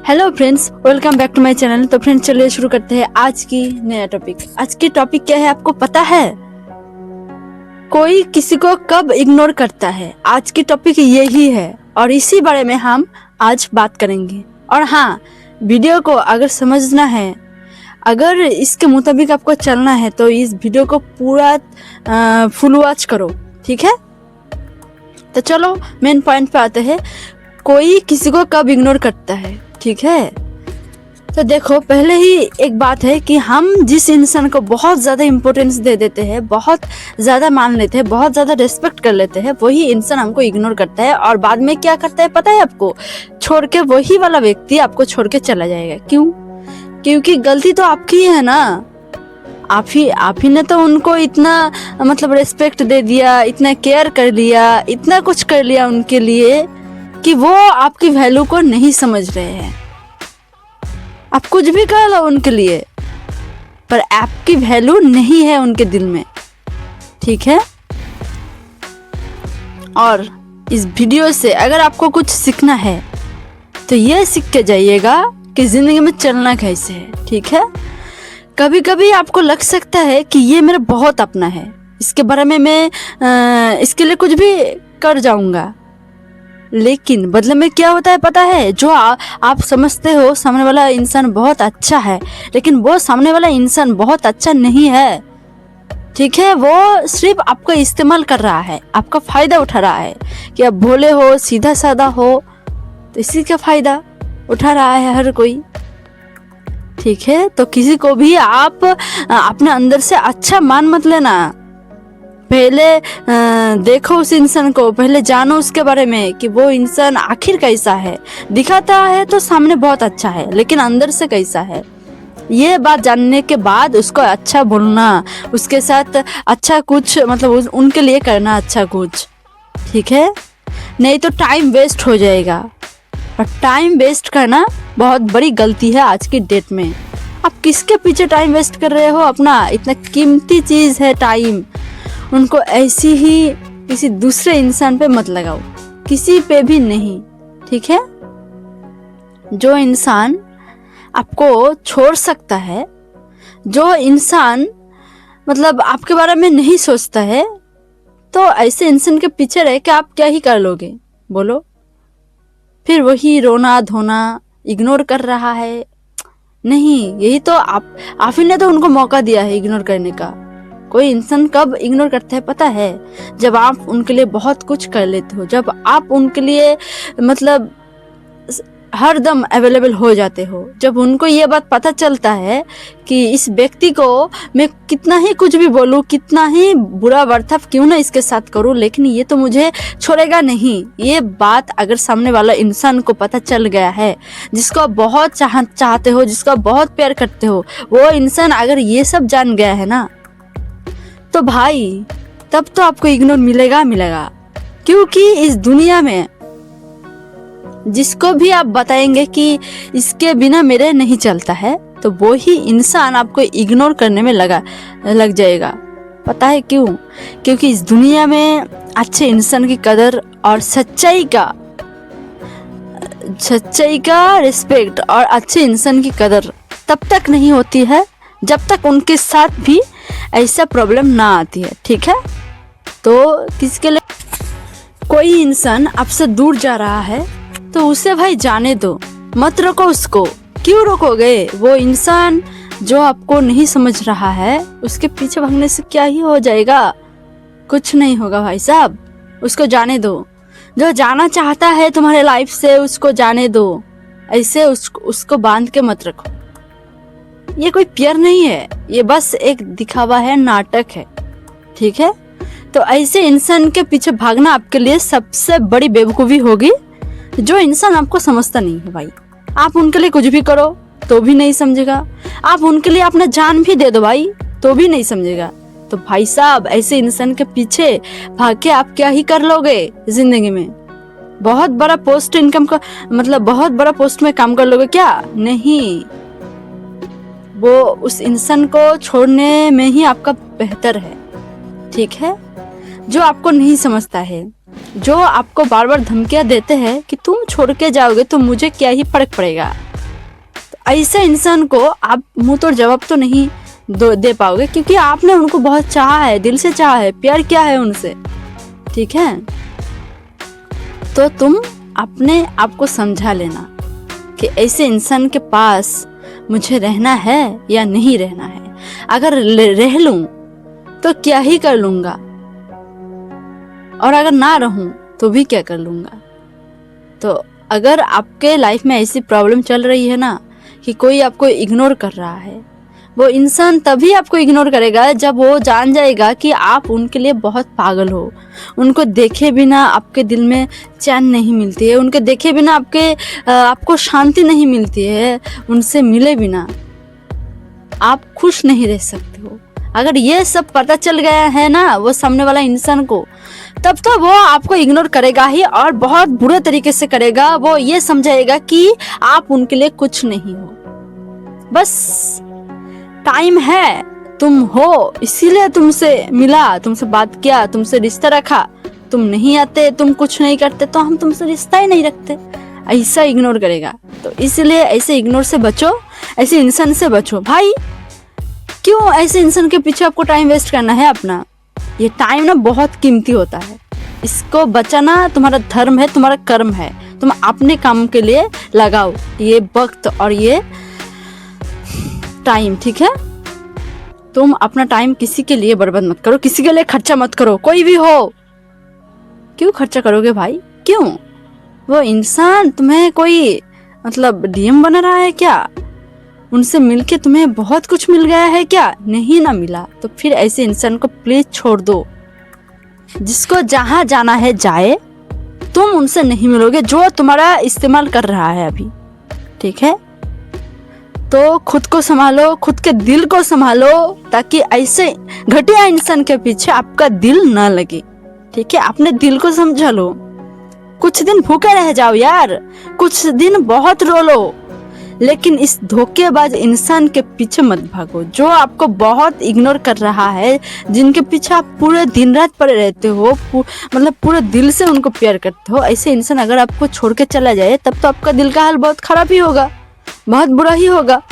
Hello friends, welcome back to my channel. तो friends चलिए शुरू करते हैं आज की नया टॉपिक। आज की टॉपिक क्या है आपको पता है? कोई किसी को कब इग्नोर करता है। आज की टॉपिक यही है और इसी बारे में हम आज बात करेंगे। और हाँ, वीडियो को अगर समझना है, अगर इसके मुताबिक आपको चलना है तो इस वीडियो को पूरा फुल वॉच करो, ठीक है? तो चलो मेन पॉइंट पे आते हैं। कोई किसी को कब इग्नोर करता है, ठीक है? तो देखो, पहले ही एक बात है कि हम जिस इंसान को बहुत ज़्यादा इम्पोर्टेंस दे देते हैं, बहुत ज़्यादा मान लेते हैं, बहुत ज़्यादा रिस्पेक्ट कर लेते हैं, वही इंसान हमको इग्नोर करता है। और बाद में क्या करता है पता है आपको? छोड़ के वही वाला व्यक्ति आपको छोड़ के चला जाएगा। क्यों? क्योंकि गलती तो आपकी है ना। आप ही ने तो उनको इतना रिस्पेक्ट दे दिया, इतना केयर कर लिया, इतना कुछ कर लिया उनके लिए कि वो आपकी वैल्यू को नहीं समझ रहे हैं। आप कुछ भी कर लो उनके लिए, पर आपकी वैल्यू नहीं है उनके दिल में, ठीक है? और इस वीडियो से अगर आपको कुछ सीखना है तो ये सीख के जाइएगा कि जिंदगी में चलना कैसे है, ठीक है? कभी कभी आपको लग सकता है कि ये मेरा बहुत अपना है, इसके बारे में मैं इसके लिए कुछ भी कर जाऊंगा, लेकिन बदले में क्या होता है पता है? जो आप समझते हो सामने वाला इंसान बहुत अच्छा है, लेकिन वो सामने वाला इंसान बहुत अच्छा नहीं है, ठीक है? वो सिर्फ आपका इस्तेमाल कर रहा है, आपका फायदा उठा रहा है कि आप भोले हो, सीधा साधा हो, तो इसी का फायदा उठा रहा है हर कोई, ठीक है? तो किसी को भी आप अपने अंदर से अच्छा मान मत लेना। पहले देखो उस इंसान को, पहले जानो उसके बारे में कि वो इंसान आखिर कैसा है। दिखाता है तो सामने बहुत अच्छा है, लेकिन अंदर से कैसा है, ये बात जानने के बाद उसको अच्छा बोलना, उसके साथ अच्छा कुछ उनके लिए करना अच्छा कुछ, ठीक है? नहीं तो टाइम वेस्ट हो जाएगा, और टाइम वेस्ट करना बहुत बड़ी गलती है आज की डेट में। आप किसके पीछे टाइम वेस्ट कर रहे हो? अपना इतना कीमती चीज़ है टाइम, उनको ऐसी ही किसी दूसरे इंसान पे मत लगाओ, किसी पे भी नहीं, ठीक है? जो इंसान आपको छोड़ सकता है, जो इंसान आपके बारे में नहीं सोचता है, तो ऐसे इंसान के पीछे रह के आप क्या ही कर लोगे बोलो? फिर वही रोना धोना, इग्नोर कर रहा है। नहीं, यही तो आप ही ने तो उनको मौका दिया है इग्नोर करने का। कोई इंसान कब इग्नोर करता है पता है? जब आप उनके लिए बहुत कुछ कर लेते हो, जब आप उनके लिए हर दम अवेलेबल हो जाते हो, जब उनको ये बात पता चलता है कि इस व्यक्ति को मैं कितना ही कुछ भी बोलूं, कितना ही बुरा बर्ताव क्यों ना इसके साथ करूं, लेकिन ये तो मुझे छोड़ेगा नहीं। ये बात अगर सामने वाला इंसान को पता चल गया है, जिसको आप बहुत चाहते हो, जिसको आप बहुत प्यार करते हो, वो इंसान अगर ये सब जान गया है ना, तो भाई तब तो आपको इग्नोर मिलेगा। क्योंकि इस दुनिया में जिसको भी आप बताएंगे कि इसके बिना मेरे नहीं चलता है, तो वो ही इंसान आपको इग्नोर करने में लग जाएगा। पता है क्यों? क्योंकि इस दुनिया में अच्छे इंसान की कदर और सच्चाई का रिस्पेक्ट और अच्छे इंसान की कदर तब तक नहीं होती है जब तक उनके साथ भी ऐसा प्रॉब्लम ना आती है, ठीक है? तो किसके लिए कोई इंसान आपसे दूर जा रहा है तो उसे भाई जाने दो, मत रोको उसको। क्यों रोकोगे? वो इंसान जो आपको नहीं समझ रहा है, उसके पीछे भागने से क्या ही हो जाएगा? कुछ नहीं होगा भाई साहब, उसको जाने दो। जो जाना चाहता है तुम्हारे लाइफ से, उसको जाने दो। ऐसे उसको बांध के मत रखो। ये कोई प्यार नहीं है, ये बस एक दिखावा है, नाटक है, ठीक है? तो ऐसे इंसान के पीछे भागना आपके लिए सबसे बड़ी बेवकूफ़ी होगी। जो इंसान आपको समझता नहीं है भाई, आप उनके लिए कुछ भी करो तो भी नहीं समझेगा, आप उनके लिए अपना जान भी दे दो भाई तो भी नहीं समझेगा। तो भाई साहब, ऐसे इंसान के पीछे भाग के आप क्या ही कर लोगे जिंदगी में? बहुत बड़ा पोस्ट इनकम का बहुत बड़ा पोस्ट में काम कर लोगे क्या? नहीं, वो उस इंसान को छोड़ने में ही आपका बेहतर है, ठीक है? जो आपको नहीं समझता है, जो आपको बार बार धमकियां देते हैं कि तुम छोड़ के जाओगे तो मुझे क्या ही फर्क पड़ेगा, ऐसे इंसान को आप मुंह तोड़ जवाब तो नहीं दे पाओगे, क्योंकि आपने उनको बहुत चाहा है, दिल से चाहा है, प्यार किया है उनसे, ठीक है। तो तुम अपने आप को समझा लेना कि ऐसे इंसान के पास मुझे रहना है या नहीं रहना है। अगर रह लूं तो क्या ही कर लूंगा, और अगर ना रहूं तो भी क्या कर लूंगा। तो अगर आपके लाइफ में ऐसी प्रॉब्लम चल रही है ना कि कोई आपको इग्नोर कर रहा है, वो इंसान तभी आपको इग्नोर करेगा जब वो जान जाएगा कि आप उनके लिए बहुत पागल हो। उनको देखे बिना आपके दिल में चैन नहीं मिलती है, उनके देखे बिना आपको शांति नहीं मिलती है, उनसे मिले बिना आप खुश नहीं रह सकते हो। अगर ये सब पता चल गया है ना वो सामने वाला इंसान को, तब तो वो आपको इग्नोर करेगा ही, और बहुत बुरे तरीके से करेगा। वो ये समझाएगा कि आप उनके लिए कुछ नहीं हो, बस टाइम है, तुम हो इसीलिए तुमसे मिला, तुमसे बात किया, तुमसे रिश्ता रखा। तुम नहीं आते, तुम कुछ नहीं करते तो हम तुमसे रिश्ता ही नहीं रखते, ऐसा इग्नोर करेगा। तो इसलिए ऐसे इग्नोर से बचो, ऐसे इंसान से बचो भाई। क्यों ऐसे इंसान के पीछे आपको टाइम वेस्ट करना है अपना? ये टाइम ना बहुत कीमती होता है, इसको बचाना तुम्हारा धर्म है, तुम्हारा कर्म है। तुम अपने काम के लिए लगाओ ये वक्त और ये टाइम, ठीक है। तुम अपना टाइम किसी के लिए बर्बाद मत करो, किसी के लिए खर्चा मत करो, कोई भी हो। क्यों खर्चा करोगे भाई? क्यों? वो इंसान तुम्हें कोई मतलब डीएम बना रहा है क्या? उनसे मिलके तुम्हें बहुत कुछ मिल गया है क्या? नहीं ना मिला तो फिर ऐसे इंसान को प्लीज छोड़ दो। जिसको जहां जाना है जाए, तुम उनसे नहीं मिलोगे जो तुम्हारा इस्तेमाल कर रहा है अभी, ठीक है। तो खुद को संभालो, खुद के दिल को संभालो, ताकि ऐसे घटिया इंसान के पीछे आपका दिल न लगे, ठीक है। अपने दिल को समझा लो। कुछ दिन भूखे रह जाओ यार, कुछ दिन बहुत रो लो, लेकिन इस धोखेबाज इंसान के पीछे मत भागो जो आपको बहुत इग्नोर कर रहा है, जिनके पीछे आप पूरे दिन रात पड़े रहते हो, मतलब पूरे दिल से उनको प्यार करते हो। ऐसे इंसान अगर आपको छोड़ के चला जाए तब तो आपका दिल का हाल बहुत खराब ही होगा, बहुत बुरा ही होगा।